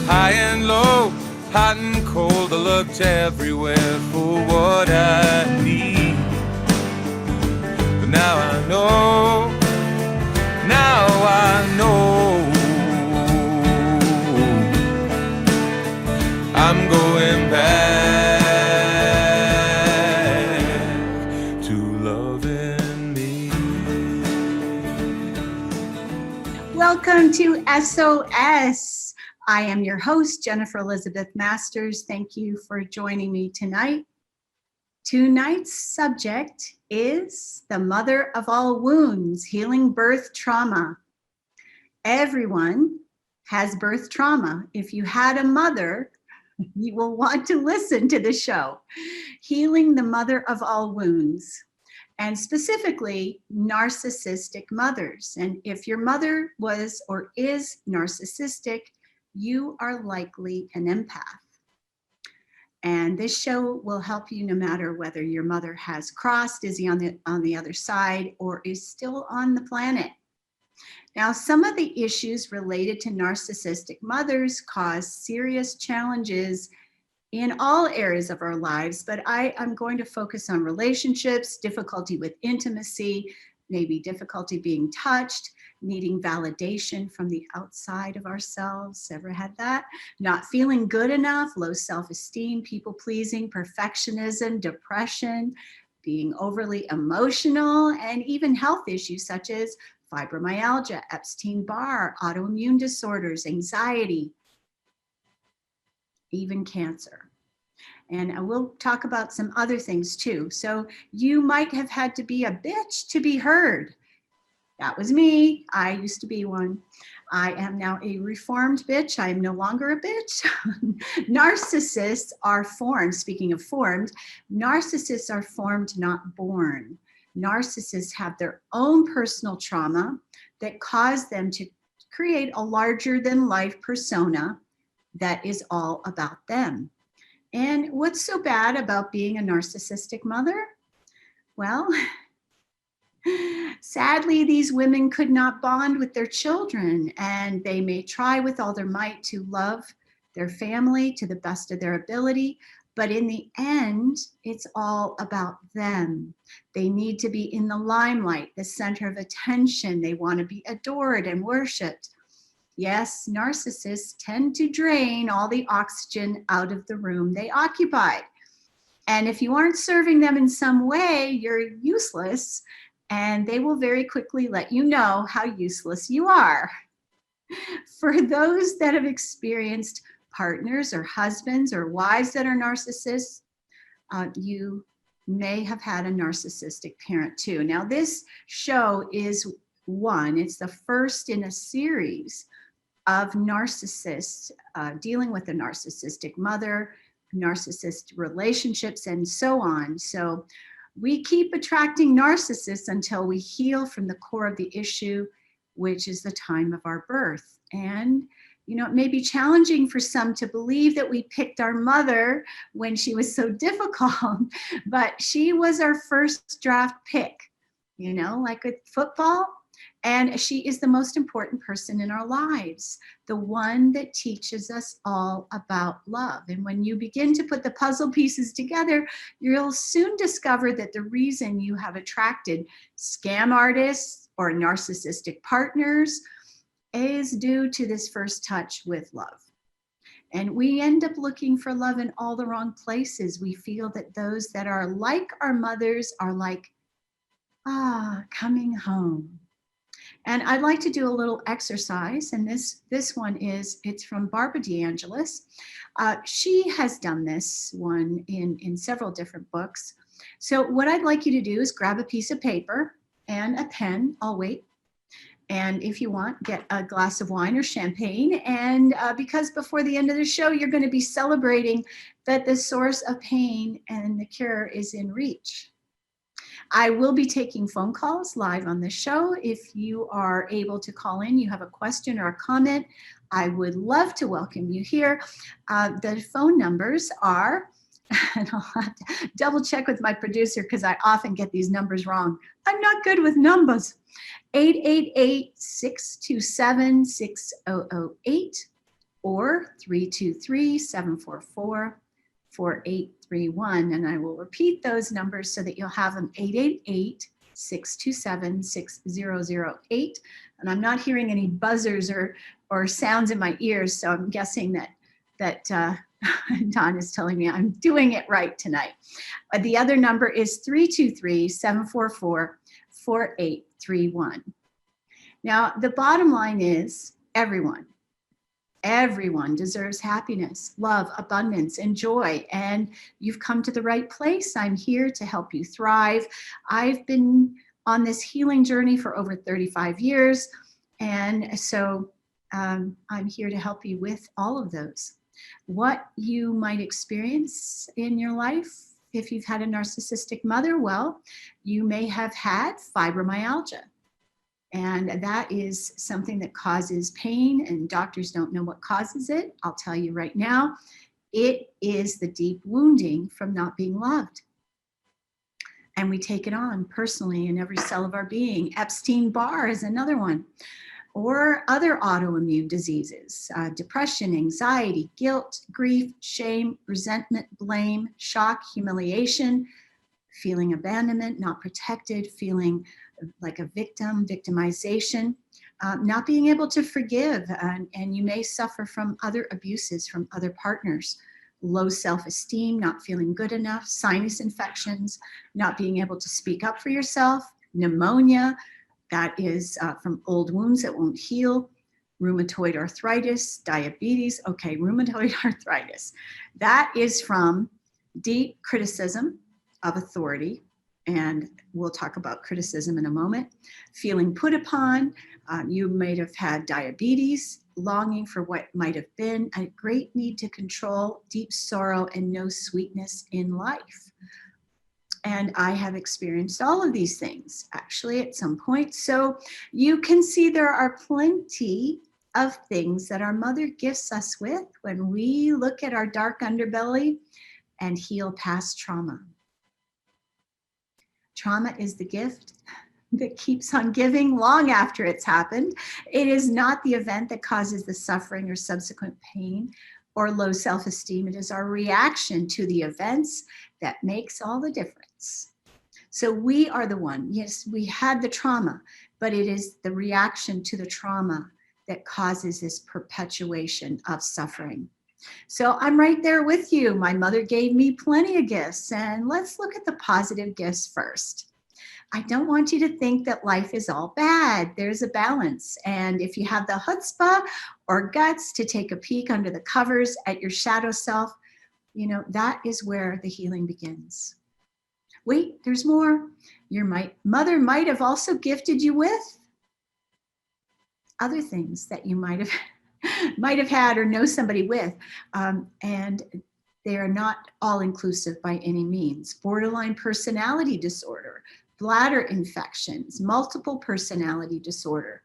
high and low, hot and cold. I looked everywhere for what I need. But now I know, I'm going back to loving me. Welcome to SOS. I am your host, Jennifer Elizabeth Masters. Thank you for joining me tonight. Tonight's subject is the mother of all wounds, healing birth trauma. Everyone has birth trauma. If you had a mother, you will want to listen to the show, Healing the Mother of All Wounds, and specifically narcissistic mothers. And if your mother was or is narcissistic, you are likely an empath. And this show will help you no matter whether your mother has crossed, is he on the other side, or is still on the planet. Now, some of the issues related to narcissistic mothers cause serious challenges in all areas of our lives, but I'm going to focus on relationships, difficulty with intimacy, maybe difficulty being touched, needing validation from the outside of ourselves. Ever had that? Not feeling good enough, low self-esteem, people-pleasing, perfectionism, depression, being overly emotional, and even health issues such as fibromyalgia, Epstein-Barr, autoimmune disorders, anxiety, even cancer. And I will talk about some other things too. So you might have had to be a bitch to be heard. That was me. I used to be one. I am now a reformed bitch. I am no longer a bitch. Narcissists are formed. Speaking of formed, narcissists are formed, not born. Narcissists have their own personal trauma that cause them to create a larger than life persona that is all about them. And what's so bad about being a narcissistic mother? Well, sadly, these women could not bond with their children, and they may try with all their might to love their family to the best of their ability, but in the end, it's all about them. They need to be in the limelight, the center of attention. They want to be adored and worshiped. Yes, narcissists tend to drain all the oxygen out of the room they occupy. And if you aren't serving them in some way, you're useless, and they will very quickly let you know how useless you are. For those that have experienced partners or husbands or wives that are narcissists, you may have had a narcissistic parent too. Now this show is one, it's the first in a series of narcissists dealing with a narcissistic mother, narcissist relationships, and so on. So we keep attracting narcissists until we heal from the core of the issue, which is the time of our birth. And you know, it may be challenging for some to believe that we picked our mother when she was so difficult, but she was our first draft pick, you know, like with football. And she is the most important person in our lives, the one that teaches us all about love. And when you begin to put the puzzle pieces together, you'll soon discover that the reason you have attracted scam artists or narcissistic partners is due to this first touch with love. And we end up looking for love in all the wrong places. We feel that those that are like our mothers are like, coming home. And I'd like to do a little exercise, and this one it's from Barbara DeAngelis. She has done this one in several different books. So what I'd like you to do is grab a piece of paper and a pen. I'll wait. And if you want, get a glass of wine or champagne. And because before the end of the show, you're going to be celebrating that the source of pain and the cure is in reach. I will be taking phone calls live on the show. If you are able to call in, you have a question or a comment, I would love to welcome you here. The phone numbers are, and I'll have to double check with my producer because I often get these numbers wrong. I'm not good with numbers. 888-627-6008 or 323-744-4831. And I will repeat those numbers so that you'll have them: 888-627-6008. And I'm not hearing any buzzers or sounds in my ears, so I'm guessing that Don is telling me I'm doing it right tonight. The other number is 323-744-4831. Now, the bottom line is everyone deserves happiness, love, abundance, and joy. And you've come to the right place. I'm here to help you thrive. I've been on this healing journey for over 35 years. And so I'm here to help you with all of those. What you might experience in your life if you've had a narcissistic mother, well, you may have had fibromyalgia. And that is something that causes pain, and doctors don't know what causes it. I'll tell you right now, it is the deep wounding from not being loved. And we take it on personally in every cell of our being. Epstein-Barr is another one. Or other autoimmune diseases, depression, anxiety, guilt, grief, shame, resentment, blame, shock, humiliation, feeling abandonment, not protected, feeling like a victim, victimization, not being able to forgive, and you may suffer from other abuses from other partners, low self-esteem, not feeling good enough, sinus infections, not being able to speak up for yourself, pneumonia, that is from old wounds that won't heal, rheumatoid arthritis, diabetes. Okay, rheumatoid arthritis. That is from deep criticism of authority, and we'll talk about criticism in a moment. Feeling put upon, you might have had diabetes, longing for what might have been, a great need to control, deep sorrow, and no sweetness in life. And I have experienced all of these things actually at some point. So you can see there are plenty of things that our mother gifts us with when we look at our dark underbelly and heal past trauma. Trauma is the gift that keeps on giving long after it's happened. It is not the event that causes the suffering or subsequent pain or low self-esteem. It is our reaction to the events that makes all the difference. So we are the one, yes, we had the trauma, but it is the reaction to the trauma that causes this perpetuation of suffering. So I'm right there with you. My mother gave me plenty of gifts, and let's look at the positive gifts first. I don't want you to think that life is all bad. There's a balance. And if you have the chutzpah or guts to take a peek under the covers at your shadow self, you know, that is where the healing begins. Wait, there's more. Your mother might have also gifted you with other things that you might have had or know somebody with. And they are not all inclusive by any means. Borderline personality disorder, bladder infections, multiple personality disorder,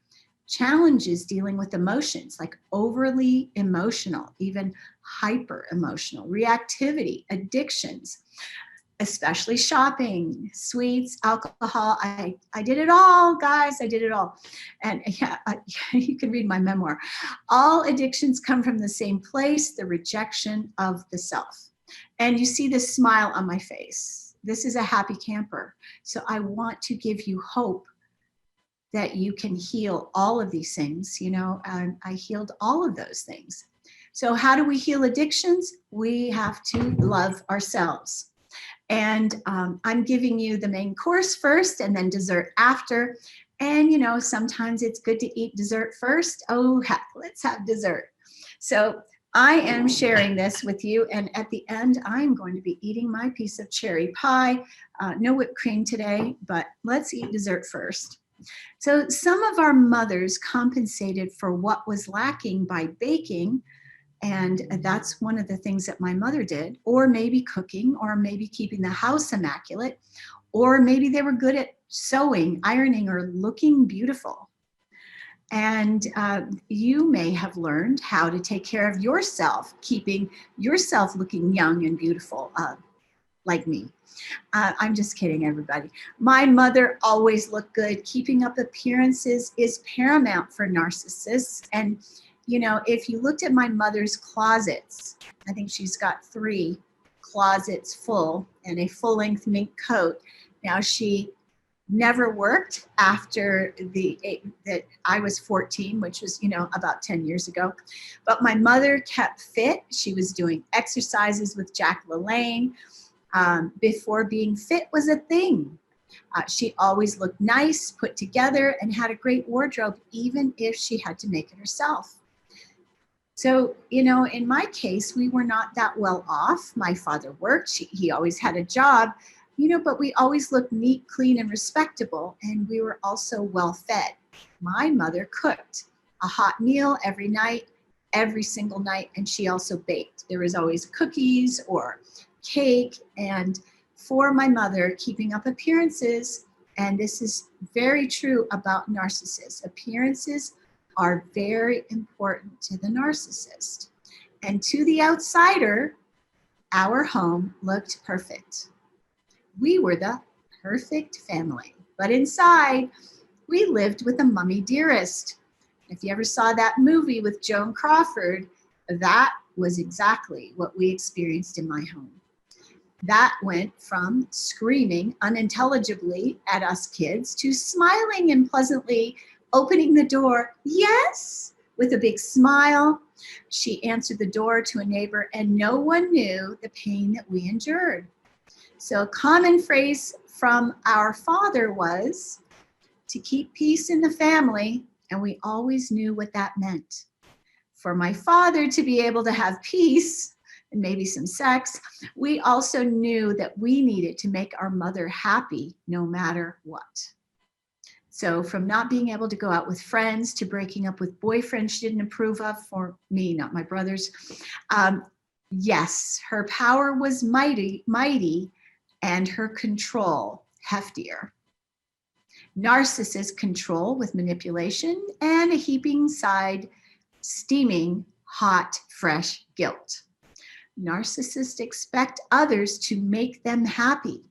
challenges dealing with emotions like overly emotional, even hyper emotional, reactivity, addictions, especially shopping, sweets, alcohol. I did it all, guys. I did it all. And yeah, you can read my memoir. All addictions come from the same place, the rejection of the self. And you see this smile on my face. This is a happy camper. So I want to give you hope that you can heal all of these things. You know, I healed all of those things. So how do we heal addictions? We have to love ourselves. And I'm giving you the main course first and then dessert after. And, you know, sometimes it's good to eat dessert first. Oh, let's have dessert. So I am sharing this with you. And at the end, I'm going to be eating my piece of cherry pie. No whipped cream today, but let's eat dessert first. So some of our mothers compensated for what was lacking by baking. And that's one of the things that my mother did, or maybe cooking, or maybe keeping the house immaculate, or maybe they were good at sewing, ironing, or looking beautiful. And you may have learned how to take care of yourself, keeping yourself looking young and beautiful, like me. I'm just kidding, everybody. My mother always looked good. Keeping up appearances is paramount for narcissists. And you know, if you looked at my mother's closets, I think she's got 3 closets full and a full-length mink coat. Now, she never worked after that I was 14, which was, you know, about 10 years ago. But my mother kept fit. She was doing exercises with Jack LaLanne before being fit was a thing. She always looked nice, put together, and had a great wardrobe, even if she had to make it herself. So, you know, in my case, we were not that well off. My father worked. He always had a job, you know, but we always looked neat, clean, and respectable, and we were also well fed. My mother cooked a hot meal every night, every single night, and she also baked. There was always cookies or cake, and for my mother, keeping up appearances, and this is very true about narcissists, appearances are very important to the narcissist. And to the outsider, our home looked perfect. We were the perfect family, but inside, we lived with a mummy dearest. If you ever saw that movie with Joan Crawford, that was exactly what we experienced in my home. That went from screaming unintelligibly at us kids to smiling and pleasantly opening the door, yes, with a big smile. She answered the door to a neighbor, and no one knew the pain that we endured. So a common phrase from our father was to keep peace in the family, and we always knew what that meant. For my father to be able to have peace and maybe some sex, we also knew that we needed to make our mother happy no matter what. So from not being able to go out with friends to breaking up with boyfriends she didn't approve of, for me, not my brothers. Yes, her power was mighty, and her control heftier. Narcissist control with manipulation and a heaping side, steaming, hot, fresh guilt. Narcissists expect others to make them happy.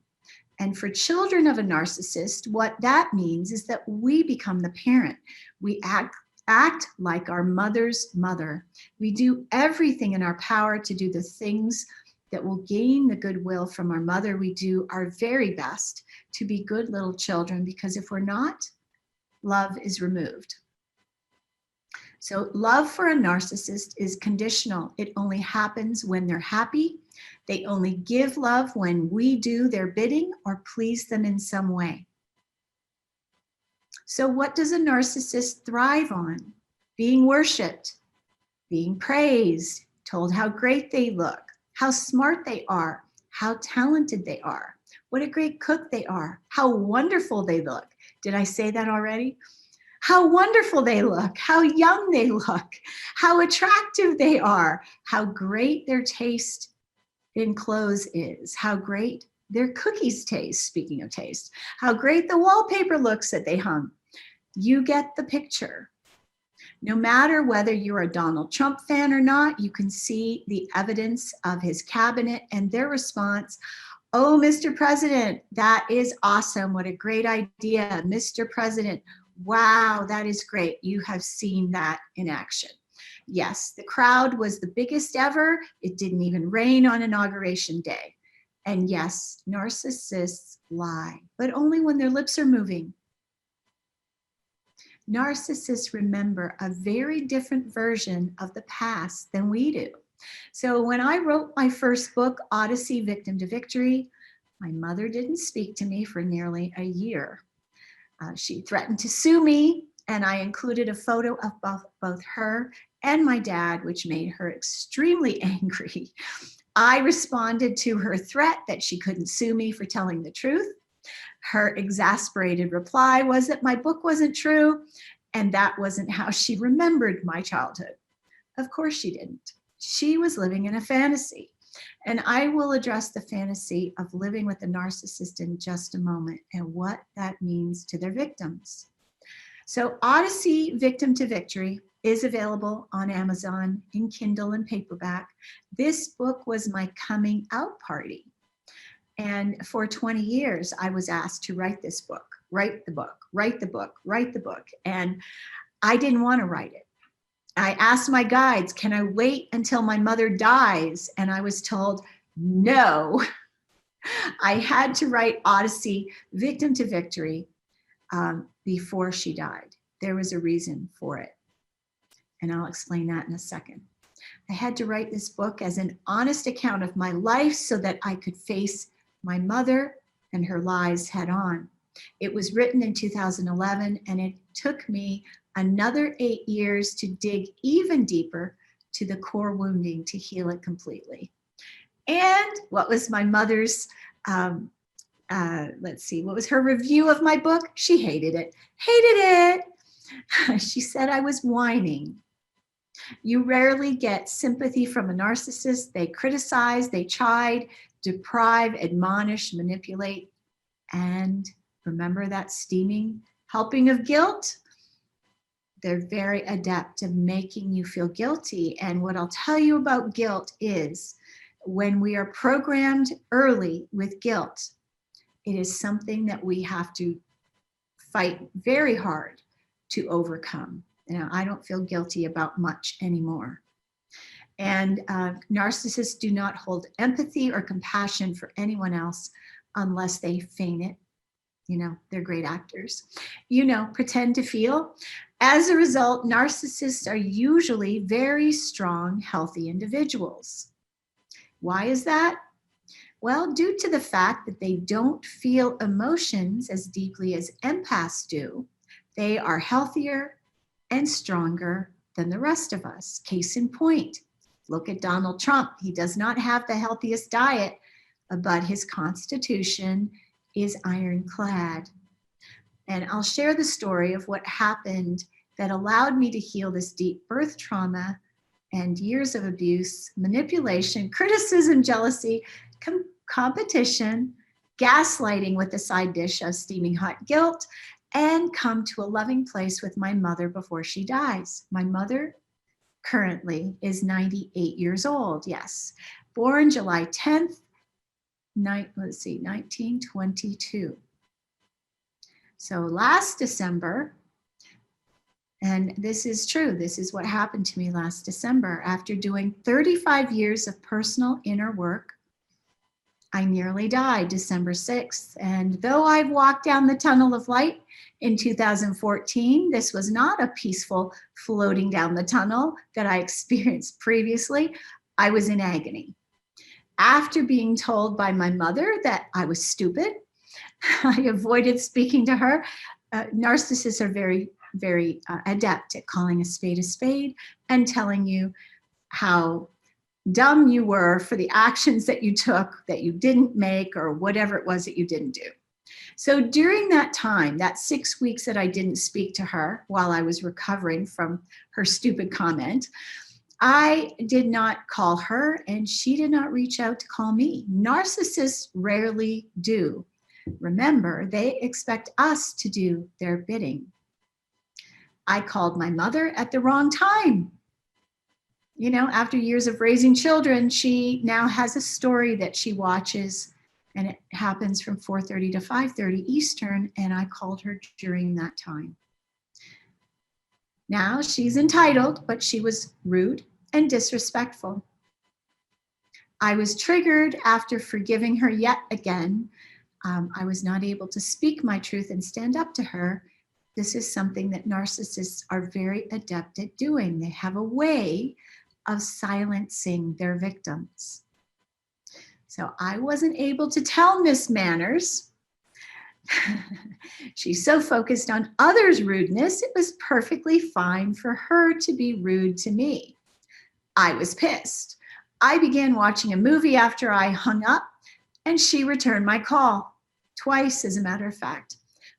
And for children of a narcissist, what that means is that we become the parent. We act like our mother's mother. We do everything in our power to do the things that will gain the goodwill from our mother. We do our very best to be good little children, because if we're not, love is removed. So love for a narcissist is conditional. It only happens when they're happy. They only give love when we do their bidding or please them in some way. So what does a narcissist thrive on? Being worshiped, being praised, told how great they look, how smart they are, how talented they are, what a great cook they are, how wonderful they look. Did I say that already? How wonderful they look, how young they look, how attractive they are, how great their taste in clothes is, how great their cookies taste, speaking of taste, how great the wallpaper looks that they hung. You get the picture. No matter whether you're a Donald Trump fan or not, you can see the evidence of his cabinet and their response. Oh, Mr. President, that is awesome. What a great idea. Mr. President, wow, that is great. You have seen that in action. Yes, the crowd was the biggest ever. It didn't even rain on Inauguration Day. And yes, narcissists lie, but only when their lips are moving. Narcissists remember a very different version of the past than we do. So when I wrote my first book, Odyssey, Victim to Victory, my mother didn't speak to me for nearly a year. She threatened to sue me, and I included a photo of both her and my dad, which made her extremely angry. I responded to her threat that she couldn't sue me for telling the truth. Her exasperated reply was that my book wasn't true, and that wasn't how she remembered my childhood. Of course she didn't. She was living in a fantasy. And I will address the fantasy of living with a narcissist in just a moment and what that means to their victims. So Odyssey, Victim to Victory is available on Amazon in Kindle and paperback. This book was my coming out party. And for 20 years, I was asked to write this book, write the book, write the book, write the book. And I didn't want to write it. I asked my guides, can I wait until my mother dies? And I was told, no. I had to write Odyssey, Victim to Victory, before she died. There was a reason for it. And I'll explain that in a second. I had to write this book as an honest account of my life so that I could face my mother and her lies head on. It was written in 2011, and it took me another 8 years to dig even deeper to the core wounding to heal it completely. And what was my mother's, let's see, what was her review of my book? She hated it. Hated it. She said I was whining. You rarely get sympathy from a narcissist. They criticize, they chide, deprive, admonish, manipulate, and remember that steaming helping of guilt? They're very adept at making you feel guilty. And what I'll tell you about guilt is when we are programmed early with guilt, it is something that we have to fight very hard to overcome. Now, I don't feel guilty about much anymore. And narcissists do not hold empathy or compassion for anyone else unless they feign it. You know, they're great actors. You know, pretend to feel. As a result, narcissists are usually very strong, healthy individuals. Why is that? Well, due to the fact that they don't feel emotions as deeply as empaths do, they are healthier and stronger than the rest of us. Case in point, look at Donald Trump. He does not have the healthiest diet, but his constitution is ironclad. And I'll share the story of what happened that allowed me to heal this deep birth trauma and years of abuse, manipulation, criticism, jealousy, competition, gaslighting with a side dish of steaming hot guilt, and come to a loving place with my mother before she dies. My mother currently is 98 years old, yes. Born July 10th, 1922. So last December, and this is true, this is what happened to me last December. After doing 35 years of personal inner work, I nearly died December 6th. And though I've walked down the tunnel of light in 2014, this was not a peaceful floating down the tunnel that I experienced previously. I was in agony. After being told by my mother that I was stupid, I avoided speaking to her. Narcissists are very, very adept at calling a spade and telling you how dumb you were for the actions that you took, that you didn't make, or whatever it was that you didn't do. So during that time, that 6 weeks that I didn't speak to her while I was recovering from her stupid comment, I did not call her and she did not reach out to call me. Narcissists rarely do. Remember, they expect us to do their bidding. I called my mother at the wrong time. You know, after years of raising children, she now has a story that she watches, and it happens from 4:30 to 5:30 Eastern, and I called her during that time. Now she's entitled, but she was rude and disrespectful. I was triggered after forgiving her yet again. I was not able to speak my truth and stand up to her. This is something that narcissists are very adept at doing. They have a way of silencing their victims. So I wasn't able to tell Miss Manners. She's so focused on others' rudeness, it was perfectly fine for her to be rude to me. I was pissed. I began watching a movie after I hung up, and she returned my call, twice as a matter of fact.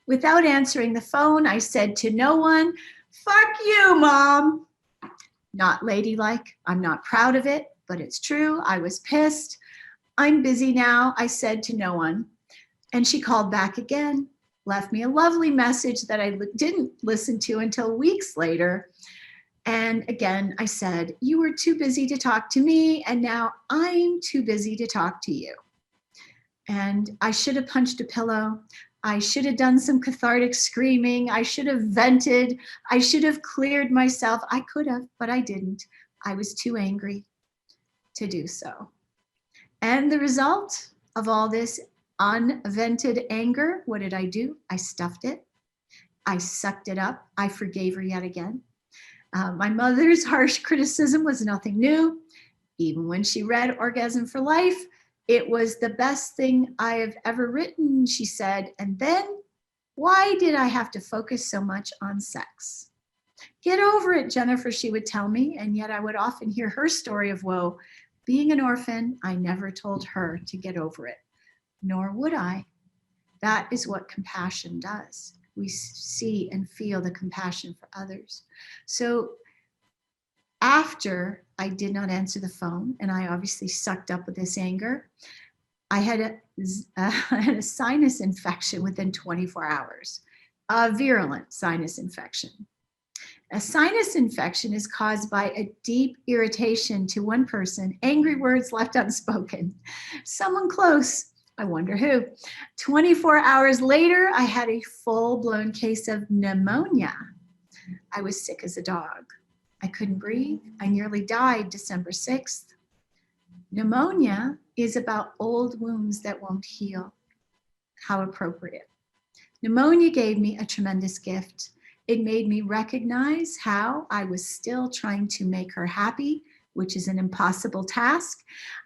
Without answering the phone, I said to no one, "Fuck you, Mom." Not ladylike. I'm not proud of it, but it's true. I was pissed. "I'm busy now," I said to no one. And she called back again, left me a lovely message that I didn't listen to until weeks later. And again, I said, "You were too busy to talk to me, and now I'm too busy to talk to you." And I should have punched a pillow. I should have done some cathartic screaming. I should have vented. I should have cleared myself. I could have, but I didn't. I was too angry to do so. And the result of all this unvented anger, what did I do? I stuffed it. I sucked it up. I forgave her yet again. My mother's harsh criticism was nothing new. Even when she read Orgasm for Life, it was the best thing I have ever written, she said. And then, why did I have to focus so much on sex? Get over it, Jennifer, she would tell me. And yet I would often hear her story of woe. Being an orphan, I never told her to get over it, nor would I. That is what compassion does. We see and feel the compassion for others. So after I did not answer the phone, and I obviously sucked up with this anger, I had a sinus infection within 24 hours, a virulent sinus infection. A sinus infection is caused by a deep irritation to one person, angry words left unspoken, someone close, I wonder who. 24 hours later, I had a full-blown case of pneumonia. I was sick as a dog. I couldn't breathe. I nearly died December 6th. Pneumonia is about old wounds that won't heal. How appropriate. Pneumonia gave me a tremendous gift. It made me recognize how I was still trying to make her happy, which is an impossible task.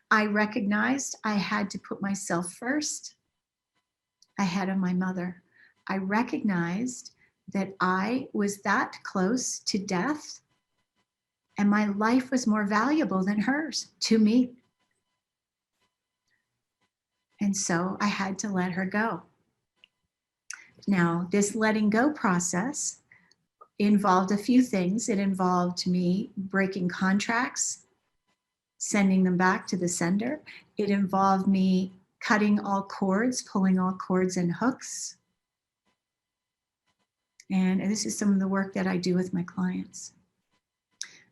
I recognized I had to put myself first ahead of my mother. I recognized that I was that close to death and my life was more valuable than hers to me. And so I had to let her go. Now, this letting go process involved a few things. It involved me breaking contracts, sending them back to the sender. It involved me cutting all cords, pulling all cords and hooks. And this is some of the work that I do with my clients.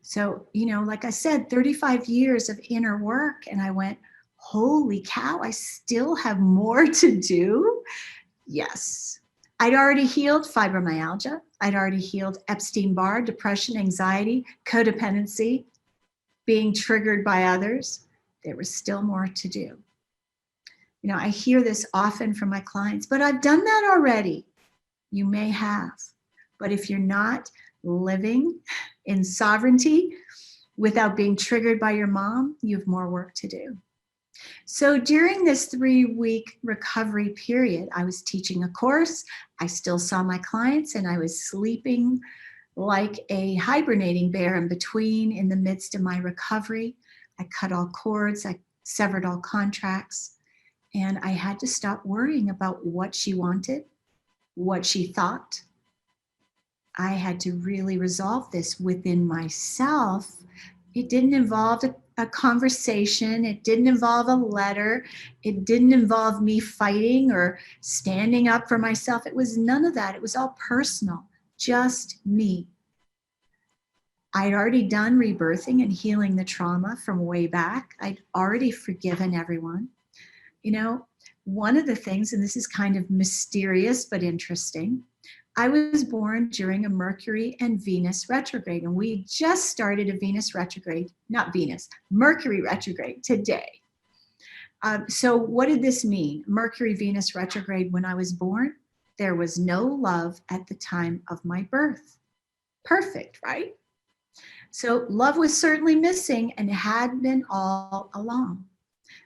So, like I said, 35 years of inner work, and I went, holy cow, I still have more to do? Yes. I'd already healed fibromyalgia. I'd already healed Epstein-Barr, depression, anxiety, codependency, being triggered by others. There was still more to do. I hear this often from my clients, but I've done that already. You may have, but if you're not living in sovereignty without being triggered by your mom, you have more work to do. So during this 3-week recovery period, I was teaching a course. I still saw my clients and I was sleeping like a hibernating bear in between, in the midst of my recovery. I cut all cords, I severed all contracts, and I had to stop worrying about what she wanted, what she thought. I had to really resolve this within myself. It didn't involve a conversation. It didn't involve a letter. It didn't involve me fighting or standing up for myself. It was none of that. It was all personal, just me. I'd already done rebirthing and healing the trauma from way back. I'd already forgiven everyone. One of the things, and this is kind of mysterious but interesting, I was born during a Mercury and Venus retrograde, and we just started a Mercury retrograde today. So what did this mean? Mercury, Venus retrograde when I was born, there was no love at the time of my birth. Perfect, right? So love was certainly missing and had been all along.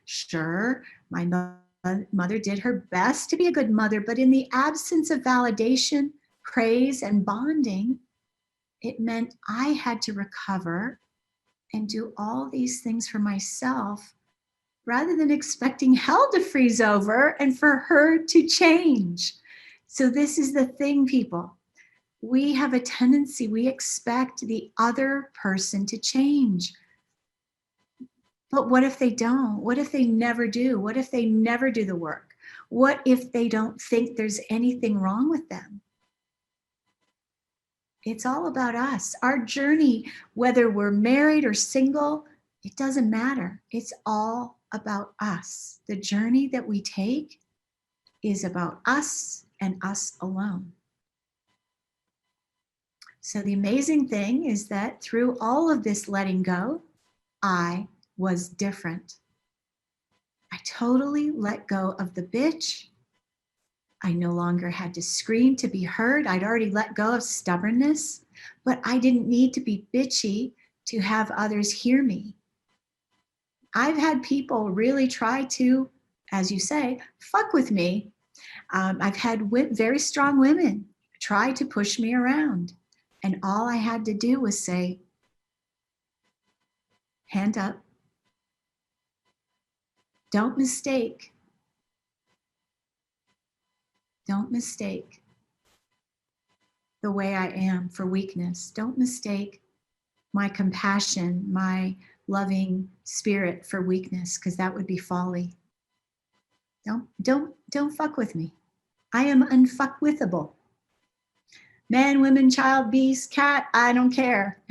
Sure, my mother did her best to be a good mother, but in the absence of validation, praise, and bonding, it meant I had to recover and do all these things for myself rather than expecting hell to freeze over and for her to change. So this is the thing, people. We have a tendency, we expect the other person to change. But what if they don't? What if they never do? What if they never do the work? What if they don't think there's anything wrong with them? It's all about us. Our journey, whether we're married or single, it doesn't matter. It's all about us. The journey that we take is about us and us alone. So the amazing thing is that through all of this letting go, I was different. I totally let go of the bitch. I no longer had to scream to be heard. I'd already let go of stubbornness, but I didn't need to be bitchy to have others hear me. I've had people really try to, as you say, fuck with me. I've had very strong women try to push me around. And all I had to do was say, hand up. Don't mistake the way I am for weakness. Don't mistake my compassion, my loving spirit for weakness, because that would be folly. Don't fuck with me. I am unfuckwithable. Man, woman, child, beast, cat, I don't care.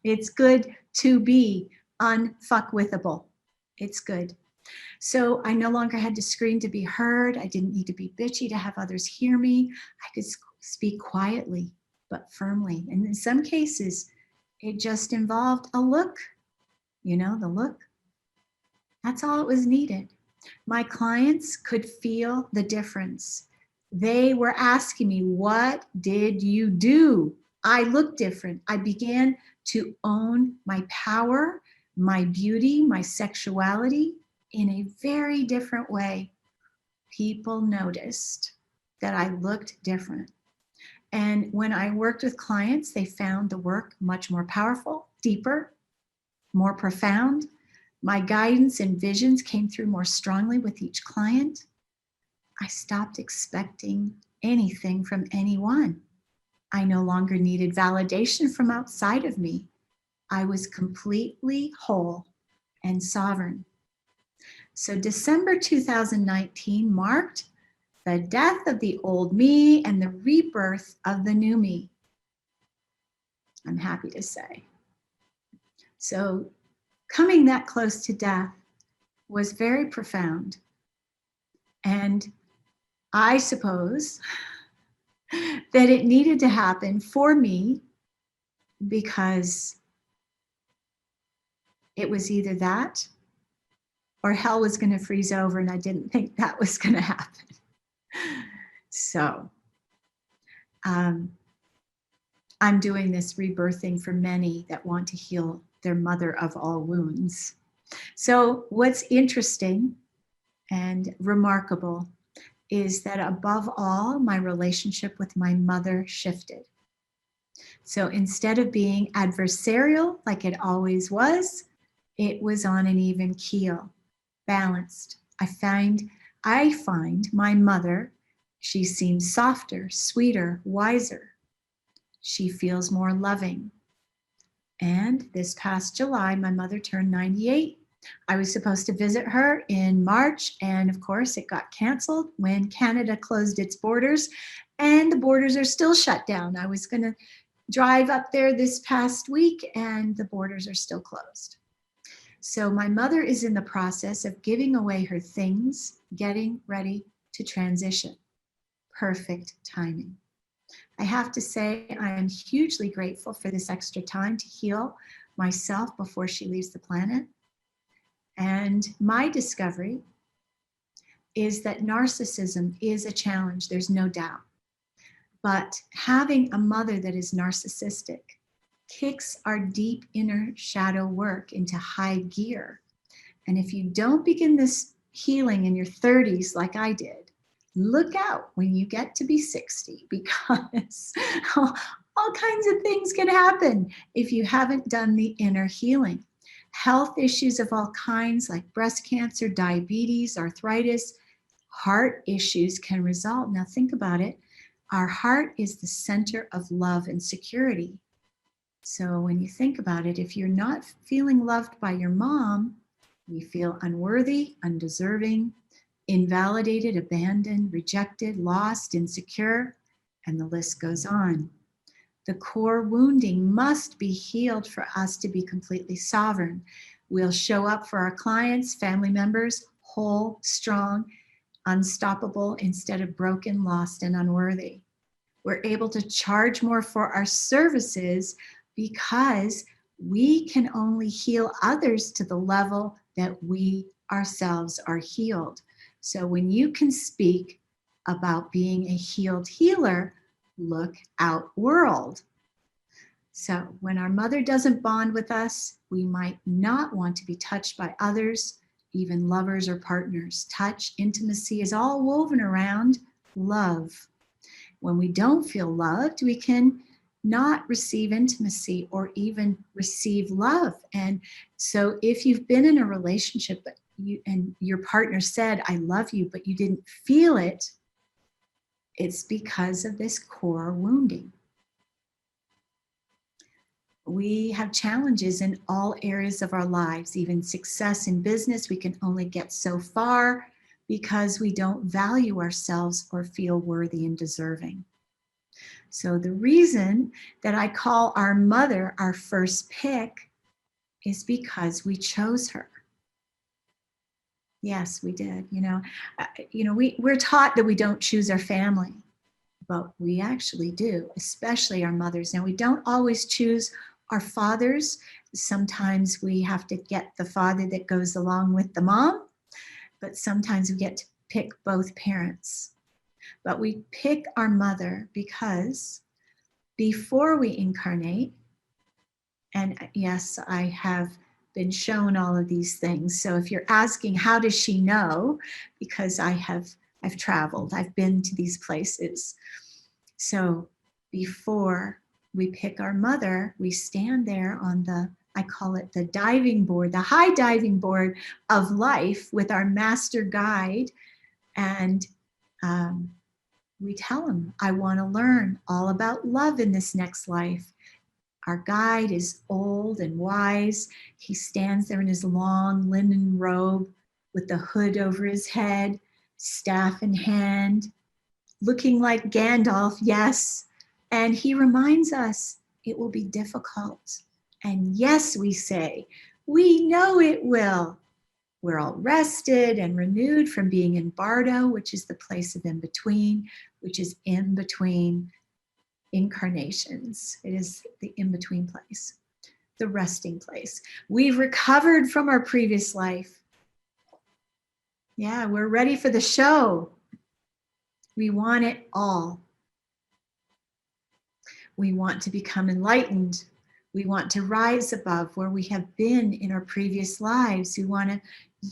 It's good to be unfuckwithable. It's good. So I no longer had to scream to be heard. I didn't need to be bitchy to have others hear me. I could speak quietly but firmly. And in some cases, it just involved a look, the look. That's all it was needed. My clients could feel the difference. They were asking me, what did you do? I looked different. I began to own my power, my beauty, my sexuality in a very different way. People noticed that I looked different. And when I worked with clients, they found the work much more powerful, deeper, more profound. My guidance and visions came through more strongly with each client. I stopped expecting anything from anyone. I no longer needed validation from outside of me. I was completely whole and sovereign. So December 2019 marked the death of the old me and the rebirth of the new me, I'm happy to say. So coming that close to death was very profound. And I suppose that it needed to happen for me because it was either that or hell was going to freeze over, and I didn't think that was going to happen. So I'm doing this rebirthing for many that want to heal their mother of all wounds. So what's interesting and remarkable is that above all, my relationship with my mother shifted. So instead of being adversarial like it always was, it was on an even keel, balanced. I find my mother, she seems softer, sweeter, wiser. She feels more loving. And this past July, my mother turned 98. I was supposed to visit her in March, and of course it got canceled when Canada closed its borders, and the borders are still shut down. I was going to drive up there this past week, and the borders are still closed. So my mother is in the process of giving away her things, getting ready to transition. Perfect timing. I have to say I am hugely grateful for this extra time to heal myself before she leaves the planet. And my discovery is that narcissism is a challenge, there's no doubt. But having a mother that is narcissistic kicks our deep inner shadow work into high gear. And if you don't begin this healing in your 30s like I did, look out when you get to be 60, because all kinds of things can happen if you haven't done the inner healing. Health issues of all kinds like breast cancer, diabetes, arthritis, heart issues can result. Now think about it. Our heart is the center of love and security. So when you think about it, if you're not feeling loved by your mom, you feel unworthy, undeserving, invalidated, abandoned, rejected, lost, insecure, and the list goes on. The core wounding must be healed for us to be completely sovereign. We'll show up for our clients, family members, whole, strong, unstoppable instead of broken, lost, and unworthy. We're able to charge more for our services because we can only heal others to the level that we ourselves are healed. So when you can speak about being a healed healer, look out world. So when our mother doesn't bond with us, we might not want to be touched by others, even lovers or partners. Touch, intimacy is all woven around love. When we don't feel loved, we can not receive intimacy or even receive love. And so if you've been in a relationship and your partner said, I love you, but you didn't feel it, it's because of this core wounding. We have challenges in all areas of our lives, even success in business. We can only get so far because we don't value ourselves or feel worthy and deserving. So the reason that I call our mother our first pick is because we chose her. Yes, we did. We're taught that we don't choose our family, but we actually do, especially our mothers. Now, we don't always choose our fathers. Sometimes we have to get the father that goes along with the mom, but sometimes we get to pick both parents. But we pick our mother because before we incarnate, and yes, I have been shown all of these things. So if you're asking, how does she know? Because I've traveled, I've been to these places. So before we pick our mother, we stand there on I call it the diving board, the high diving board of life with our master guide. And we tell him, I want to learn all about love in this next life. Our guide is old and wise. He stands there in his long linen robe with the hood over his head, staff in hand, looking like Gandalf, yes. And he reminds us it will be difficult. And yes, we say, we know it will. We're all rested and renewed from being in Bardo, which is the place of in-between, which is in between incarnations. It is the in-between place, the resting place. We've recovered from our previous life. Yeah, we're ready for the show. We want it all. We want to become enlightened. We want to rise above where we have been in our previous lives. We want to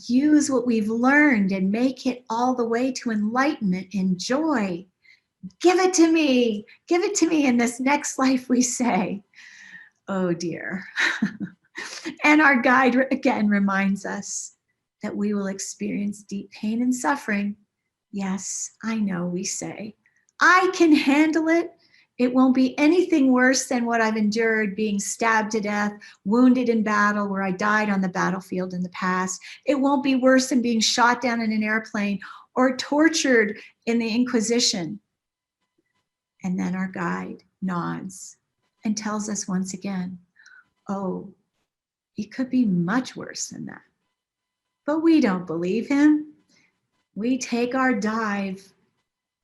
use what we've learned and make it all the way to enlightenment and joy. Give it to me. Give it to me in this next life, we say. Oh dear. And our guide again reminds us that we will experience deep pain and suffering. Yes, I know, we say. I can handle it. It won't be anything worse than what I've endured, being stabbed to death, wounded in battle, where I died on the battlefield in the past. It won't be worse than being shot down in an airplane or tortured in the Inquisition. And then our guide nods and tells us once again, oh, it could be much worse than that. But we don't believe him. We take our dive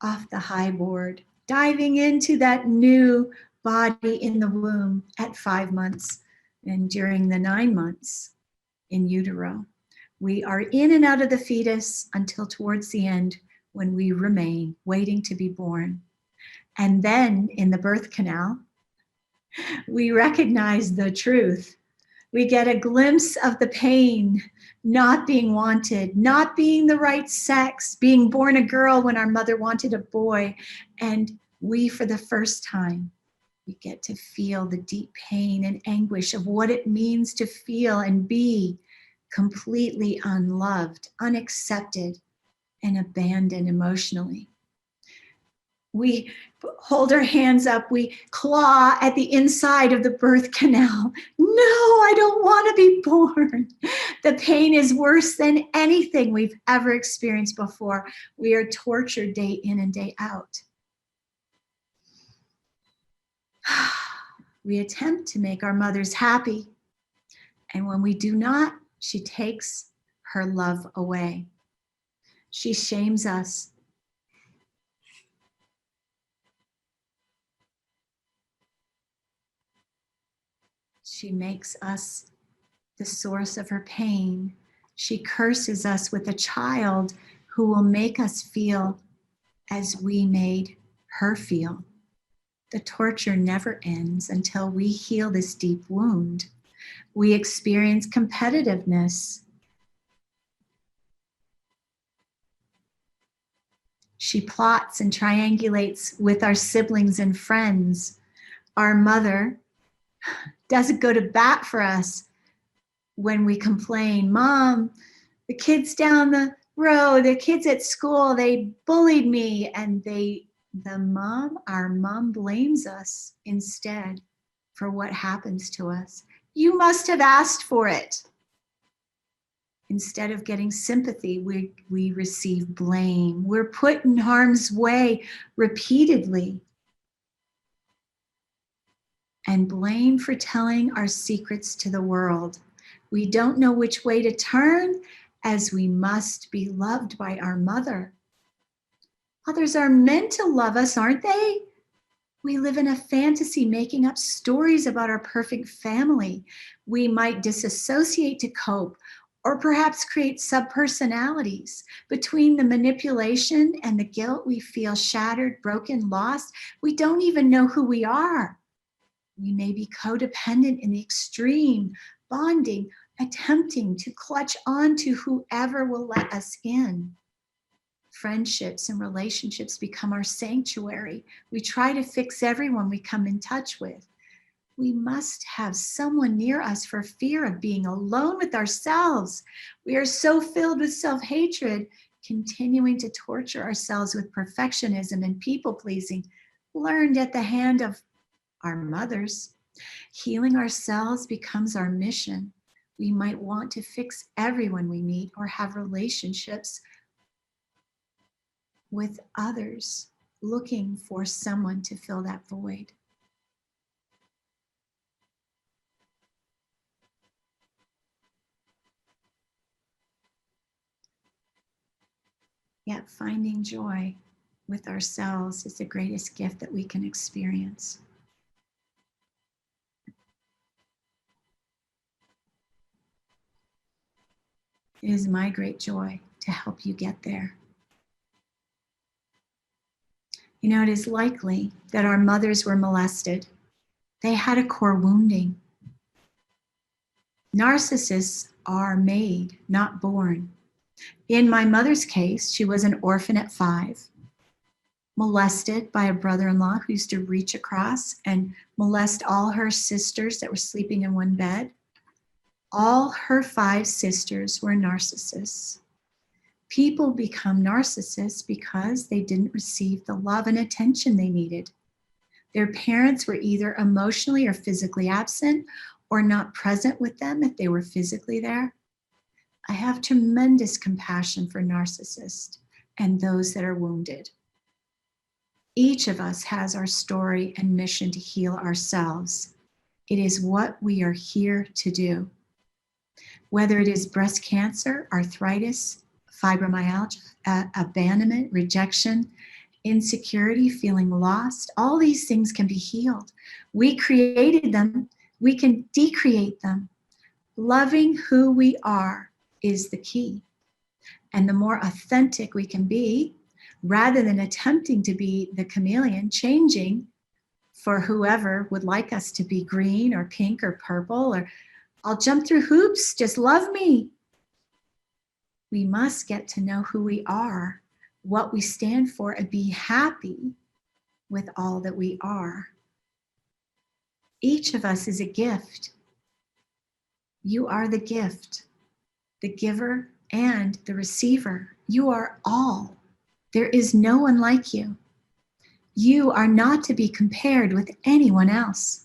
off the high board, diving into that new body in the womb at 5 months and during the 9 months in utero. We are in and out of the fetus until towards the end when we remain waiting to be born. And then in the birth canal, we recognize the truth. We get a glimpse of the pain, not being wanted, not being the right sex, being born a girl when our mother wanted a boy. And we, for the first time, we get to feel the deep pain and anguish of what it means to feel and be completely unloved, unaccepted, and abandoned emotionally. We hold our hands up, we claw at the inside of the birth canal. No, I don't want to be born. The pain is worse than anything we've ever experienced before. We are tortured day in and day out. We attempt to make our mothers happy. And when we do not, she takes her love away. She shames us. She makes us the source of her pain. She curses us with a child who will make us feel as we made her feel. The torture never ends until we heal this deep wound. We experience competitiveness. She plots and triangulates with our siblings and friends. Our mother doesn't go to bat for us when we complain. Mom, the kids down the road, the kids at school, they bullied me. And our mom blames us instead for what happens to us. You must have asked for it. Instead of getting sympathy, we receive blame. We're put in harm's way repeatedly and blamed for telling our secrets to the world. We don't know which way to turn, as we must be loved by our mother. Others are meant to love us, aren't they? We live in a fantasy, making up stories about our perfect family. We might disassociate to cope, or perhaps create subpersonalities. Between the manipulation and the guilt, we feel shattered, broken, lost. We don't even know who we are. We may be codependent in the extreme, bonding, attempting to clutch on to whoever will let us in. Friendships and relationships become our sanctuary. We try to fix everyone we come in touch with. We must have someone near us for fear of being alone with ourselves. We are so filled with self-hatred, continuing to torture ourselves with perfectionism and people-pleasing, learned at the hand of our mothers. Healing ourselves becomes our mission. We might want to fix everyone we meet or have relationships with others, looking for someone to fill that void. Yet finding joy with ourselves is the greatest gift that we can experience. It is my great joy to help you get there. You know, it is likely that our mothers were molested. They had a core wounding. Narcissists are made, not born. In my mother's case, she was an orphan at 5, molested by a brother-in-law who used to reach across and molest all her sisters that were sleeping in one bed. All her 5 sisters were narcissists. People become narcissists because they didn't receive the love and attention they needed. Their parents were either emotionally or physically absent or not present with them if they were physically there. I have tremendous compassion for narcissists and those that are wounded. Each of us has our story and mission to heal ourselves. It is what we are here to do. Whether it is breast cancer, arthritis, fibromyalgia, abandonment, rejection, insecurity, feeling lost, all these things can be healed. We created them. We can decreate them. Loving who we are is the key. And the more authentic we can be, rather than attempting to be the chameleon, changing for whoever would like us to be green or pink or purple, or I'll jump through hoops, just love me. We must get to know who we are, what we stand for, and be happy with all that we are. Each of us is a gift. You are the gift, the giver and the receiver. You are all. There is no one like you. You are not to be compared with anyone else.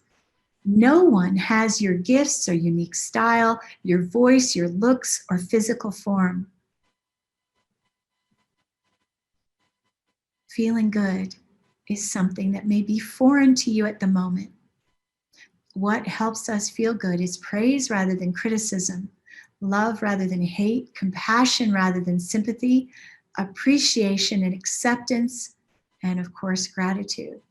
No one has your gifts or unique style, your voice, your looks, or physical form. Feeling good is something that may be foreign to you at the moment. What helps us feel good is praise rather than criticism, love rather than hate, compassion rather than sympathy, appreciation and acceptance, and of course, gratitude.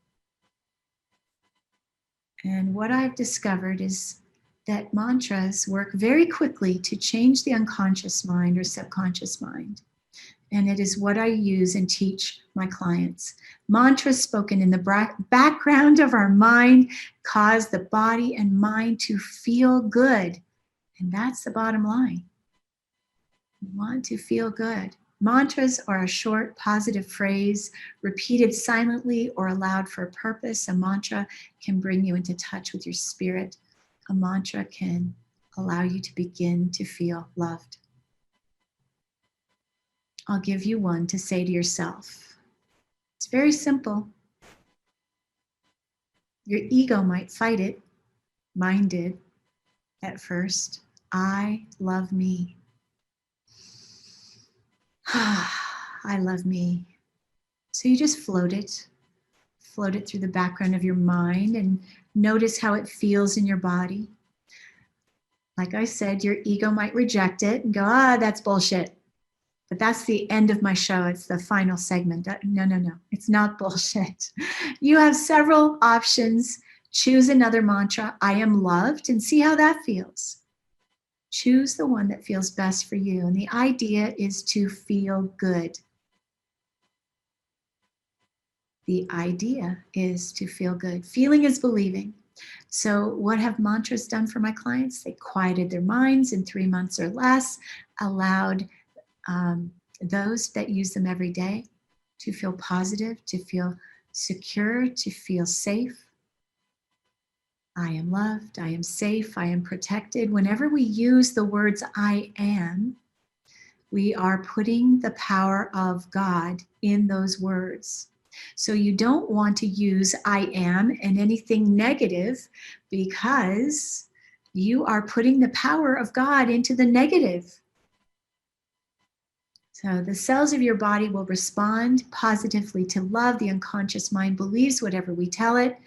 And what I've discovered is that mantras work very quickly to change the unconscious mind or subconscious mind. And it is what I use and teach my clients. Mantras spoken in the background of our mind cause the body and mind to feel good. And that's the bottom line. You want to feel good. Mantras are a short, positive phrase repeated silently or aloud for a purpose. A mantra can bring you into touch with your spirit. A mantra can allow you to begin to feel loved. I'll give you one to say to yourself. It's very simple. Your ego might fight it. Mine did at first. I love me. I love me. So you just float it through the background of your mind and notice how it feels in your body. Like I said, your ego might reject it and go, that's bullshit. But that's the end of my show. It's the final segment. No. It's not bullshit. You have several options. Choose another mantra. I am loved, and see how that feels. Choose the one that feels best for you. And the idea is to feel good. The idea is to feel good. Feeling is believing. So what have mantras done for my clients? They quieted their minds in 3 months or less, allowed those that use them every day to feel positive, to feel secure, to feel safe. I am loved, I am safe, I am protected. Whenever we use the words I am, we are putting the power of God in those words. So you don't want to use I am and anything negative, because you are putting the power of God into the negative. So the cells of your body will respond positively to love. The unconscious mind believes whatever we tell it,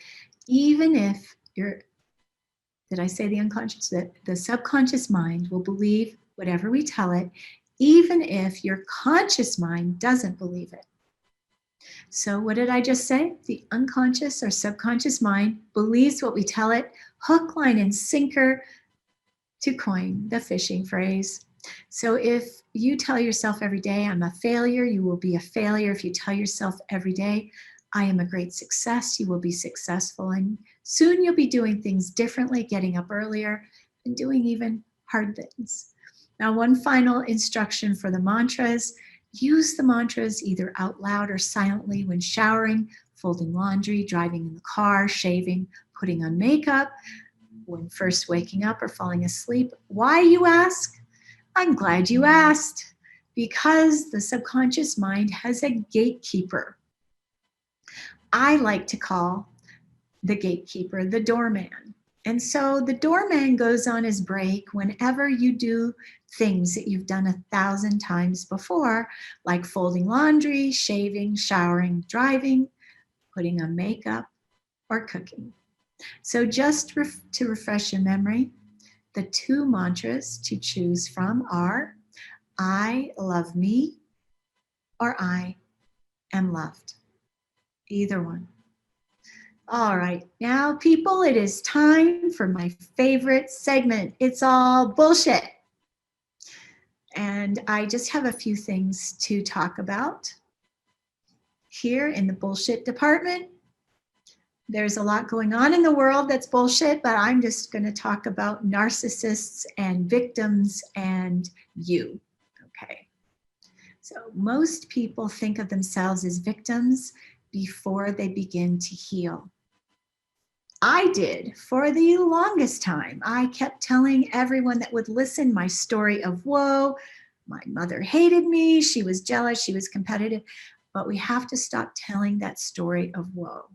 even if did I say the unconscious? The subconscious mind will believe whatever we tell it, even if your conscious mind doesn't believe it. So what did I just say? The unconscious or subconscious mind believes what we tell it, hook, line, and sinker, to coin the fishing phrase. So if you tell yourself every day, I'm a failure, you will be a failure. If you tell yourself every day, I am a great success, you will be successful. And soon you'll be doing things differently, getting up earlier, and doing even hard things. Now, one final instruction for the mantras. Use the mantras either out loud or silently when showering, folding laundry, driving in the car, shaving, putting on makeup, when first waking up or falling asleep. Why, you ask? I'm glad you asked, because the subconscious mind has a gatekeeper. I like to call the gatekeeper the doorman. And so the doorman goes on his break whenever you do things that you've done 1,000 times before, like folding laundry, shaving, showering, driving, putting on makeup, or cooking. So just to refresh your memory, the 2 mantras to choose from are I love me or I am loved. Either one. All right, now people, it is time for my favorite segment. It's all bullshit. And I just have a few things to talk about. Here in the bullshit department, there's a lot going on in the world that's bullshit, but I'm just going to talk about narcissists and victims and you, okay? So most people think of themselves as victims before they begin to heal. I did for the longest time. I kept telling everyone that would listen my story of woe. My mother hated me, she was jealous, she was competitive, but we have to stop telling that story of woe.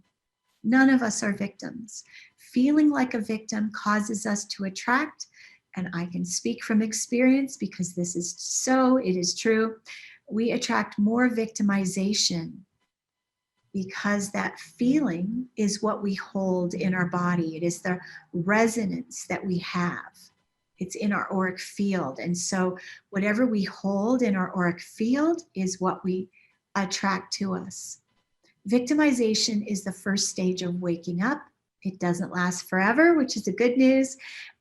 None of us are victims. Feeling like a victim causes us to attract, and I can speak from experience because this is so, it is true. We attract more victimization because that feeling is what we hold in our body. It is the resonance that we have. It's in our auric field. And so whatever we hold in our auric field is what we attract to us. Victimization is the first stage of waking up. It doesn't last forever, which is the good news.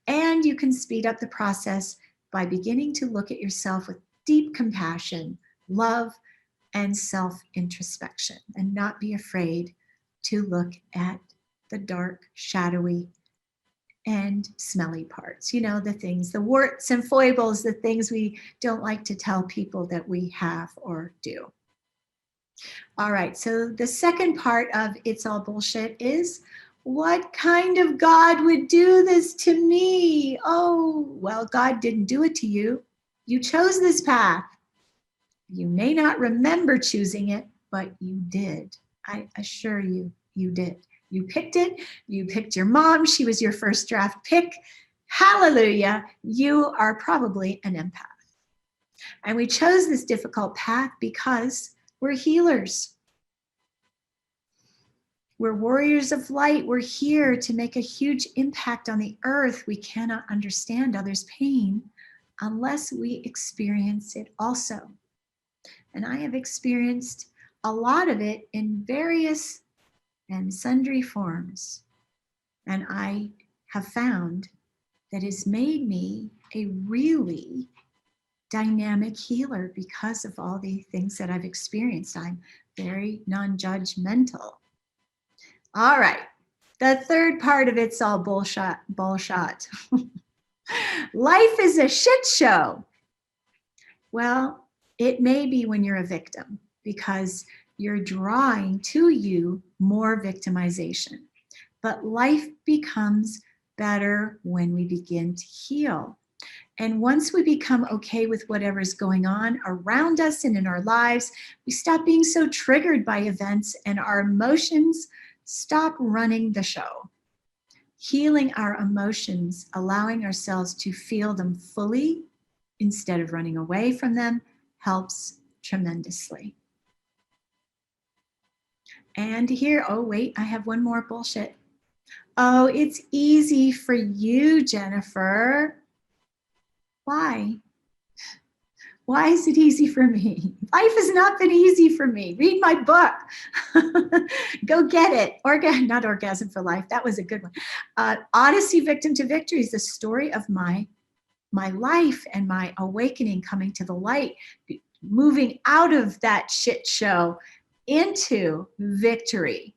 And you can speed up the process by beginning to look at yourself with deep compassion, love, and self-introspection, and not be afraid to look at the dark, shadowy, and smelly parts. You know, the things, the warts and foibles, the things we don't like to tell people that we have or do. All right, so the second part of It's All Bullshit is, what kind of God would do this to me? Oh, well, God didn't do it to you. You chose this path. You may not remember choosing it, but you did. I assure you, you did. You picked it. You picked your mom. She was your first draft pick. Hallelujah. You are probably an empath. And we chose this difficult path because we're healers. We're warriors of light. We're here to make a huge impact on the earth. We cannot understand others' pain unless we experience it also. And I have experienced a lot of it in various and sundry forms. And I have found that it's made me a really dynamic healer because of all the things that I've experienced. I'm very non-judgmental. All right, the third part of It's All Bullshit. Life is a shit show. Well, it may be when you're a victim because you're drawing to you more victimization. But life becomes better when we begin to heal. And once we become okay with whatever's going on around us and in our lives, we stop being so triggered by events and our emotions stop running the show. Healing our emotions, allowing ourselves to feel them fully instead of running away from them, helps tremendously. And here, oh wait, I have one more bullshit. Oh, it's easy for you, Jennifer. Why? Why is it easy for me? Life has not been easy for me. Read my book. Go get it. Not Orgasm for Life. That was a good one. Odyssey, Victim to Victory is the story of my life and my awakening, coming to the light, moving out of that shit show into victory.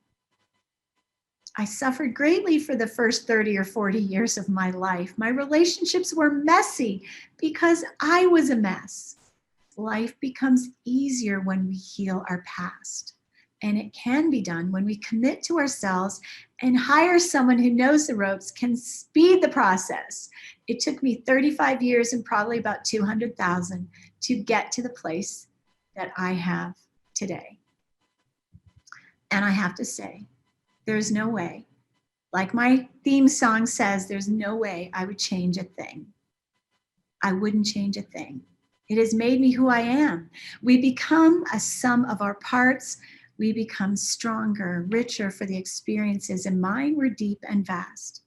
I suffered greatly for the first 30 or 40 years of my life. My relationships were messy because I was a mess. Life becomes easier when we heal our past. And it can be done when we commit to ourselves and hire someone who knows the ropes, can speed the process. It took me 35 years and probably about 200,000 to get to the place that I have today. And I have to say, there's no way, like my theme song says, there's no way I would change a thing. I wouldn't change a thing. It has made me who I am. We become a sum of our parts. We become stronger, richer for the experiences, and mine were deep and vast.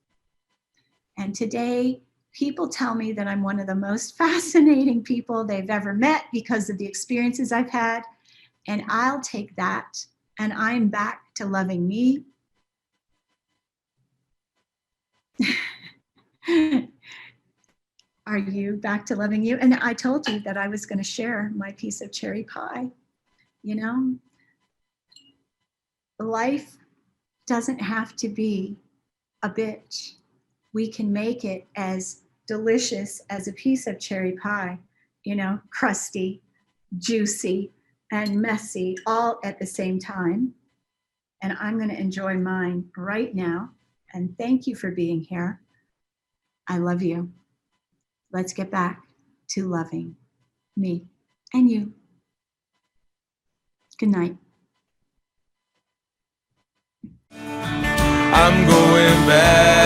And today, people tell me that I'm one of the most fascinating people they've ever met because of the experiences I've had. And I'll take that, and I'm back to loving me. Are you back to loving you? And I told you that I was going to share my piece of cherry pie. You know, life doesn't have to be a bitch. We can make it as delicious as a piece of cherry pie, you know, crusty, juicy, and messy all at the same time. And I'm going to enjoy mine right now. And thank you for being here. I love you. Let's get back to loving me and you. Good night. I'm going back.